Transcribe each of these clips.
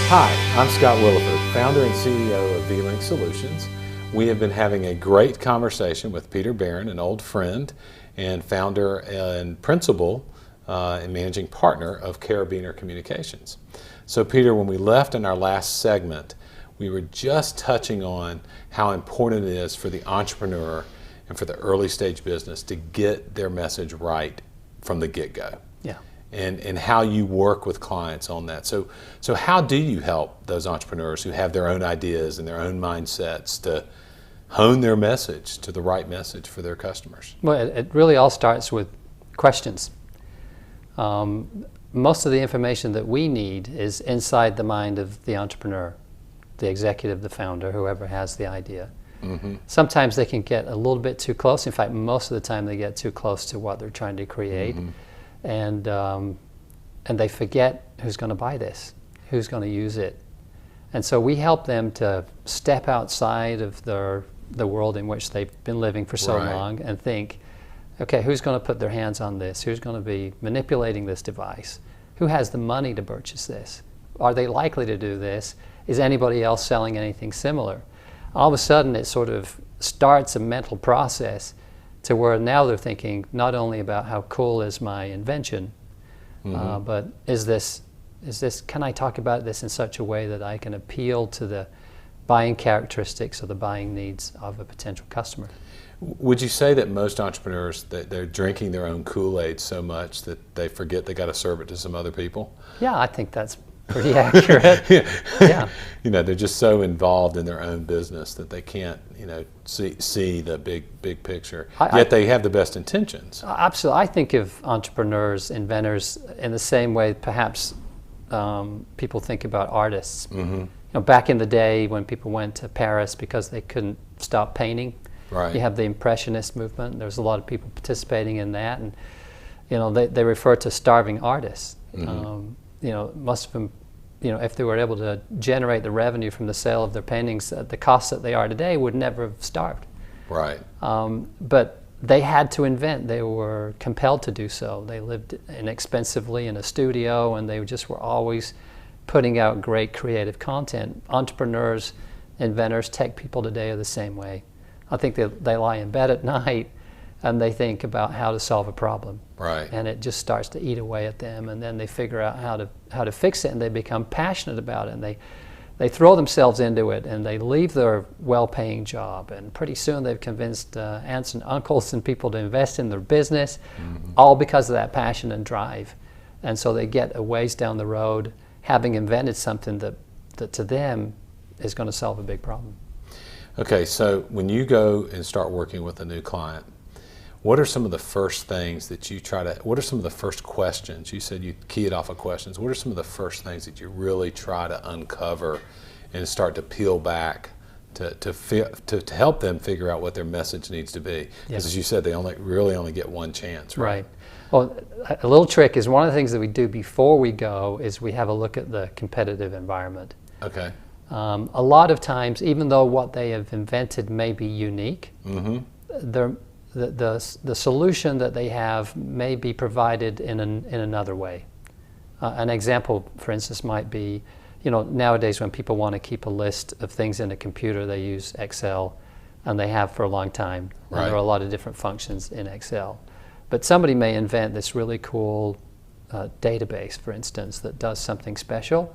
Hi, I'm Scott Williford, founder and CEO of vLink Solutions. We have been having a great conversation with Peter Barron, an old friend and founder and principal and managing partner of Carabiner Communications. So Peter, when we left in our last segment, we were just touching on how important it is for the entrepreneur and for the early stage business to get their message right from the get-go. Yeah. And how you work with clients on that. So how do you help those entrepreneurs who have their own ideas and their own mindsets to hone their message to the right message for their customers? Well, it really all starts with questions. Most of the information that we need is inside the mind of the entrepreneur, the executive, the founder, whoever has the idea. Mm-hmm. Sometimes they can get a little bit too close. In fact, most of the time they get too close to what they're trying to create. Mm-hmm. And they forget who's going to buy this, who's going to use it. And so we help them to step outside of the world in which they've been living for so long and think, okay, who's going to put their hands on this? Who's going to be manipulating this device? Who has the money to purchase this? Are they likely to do this? Is anybody else selling anything similar? All of a sudden it sort of starts a mental process to where now they're thinking not only about how cool is my invention, but can I talk about this in such a way that I can appeal to the buying characteristics or the buying needs of a potential customer? Would you say that most entrepreneurs, that they're drinking their own KoolAid so much that they forget they got to serve it to some other people? Yeah, I think that's pretty accurate. Yeah. You know, they're just so involved in their own business that they can't, see the big picture. Yet they have the best intentions. Absolutely. I think of entrepreneurs, inventors in the same way perhaps people think about artists. Mm-hmm. Back in the day when people went to Paris because they couldn't stop painting, you have the Impressionist movement. There's a lot of people participating in that, and they refer to starving artists. Mm-hmm. Most of them, if they were able to generate the revenue from the sale of their paintings at the cost that they are today, would never have starved. Right. But they had to invent. They were compelled to do so. They lived inexpensively in a studio, and they just were always putting out great creative content. Entrepreneurs, inventors, tech people today are the same way. I think they lie in bed at night and they think about how to solve a problem. Right. And it just starts to eat away at them, and then they figure out how to fix it, and they become passionate about it, and they throw themselves into it, and they leave their well-paying job, and pretty soon they've convinced aunts and uncles and people to invest in their business, all because of that passion and drive. And so they get a ways down the road having invented something that to them is going to solve a big problem. Okay, so when you go and start working with a new client, what are some of the first things that you what are some of the first questions? You said you key it off of questions. What are some of the first things that you really try to uncover and start to peel back to help them figure out what their message needs to be? Because as you said, they really only get one chance, right? Well, a little trick is one of the things that we do before we go is we have a look at the competitive environment. Okay. A lot of times, even though what they have invented may be unique, the solution that they have may be provided in another way. An example, for instance, might be, nowadays when people want to keep a list of things in a computer, they use Excel, and they have for a long time. Right. And there are a lot of different functions in Excel. But somebody may invent this really cool database, for instance, that does something special,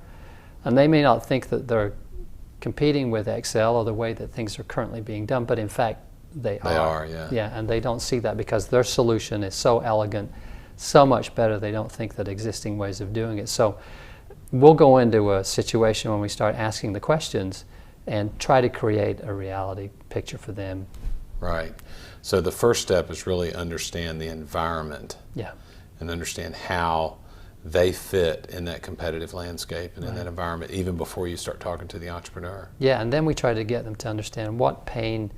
and they may not think that they're competing with Excel or the way that things are currently being done, but in fact, They are, yeah. Yeah, and they don't see that because their solution is so elegant, so much better, they don't think that existing ways of doing it. So we'll go into a situation when we start asking the questions and try to create a reality picture for them. Right. So the first step is really understand the environment. Yeah. And understand how they fit in that competitive landscape and in that environment, even before you start talking to the entrepreneur. Yeah, and then we try to get them to understand what pain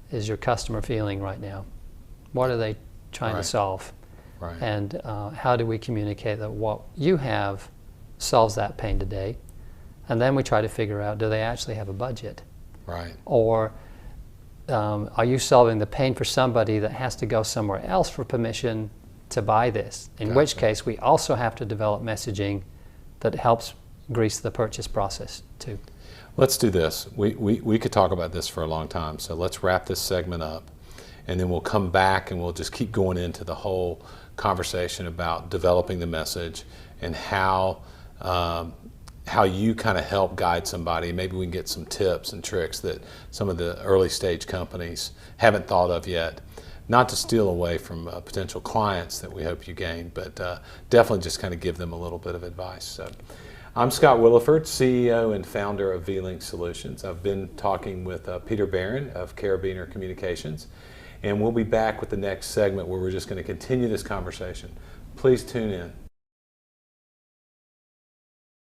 is your customer feeling right now? What are they trying to solve? Right. And how do we communicate that what you have solves that pain today? And then we try to figure out, do they actually have a budget? Right. Or are you solving the pain for somebody that has to go somewhere else for permission to buy this? In which case, we also have to develop messaging that helps grease the purchase process too. Let's do this. We could talk about this for a long time, so let's wrap this segment up, and then we'll come back and we'll just keep going into the whole conversation about developing the message and how you kind of help guide somebody. Maybe we can get some tips and tricks that some of the early stage companies haven't thought of yet. Not to steal away from potential clients that we hope you gain, but definitely just kind of give them a little bit of advice. So, I'm Scott Williford, CEO and founder of vLink Solutions. I've been talking with Peter Barron of Carabiner Communications, and we'll be back with the next segment where we're just going to continue this conversation. Please tune in.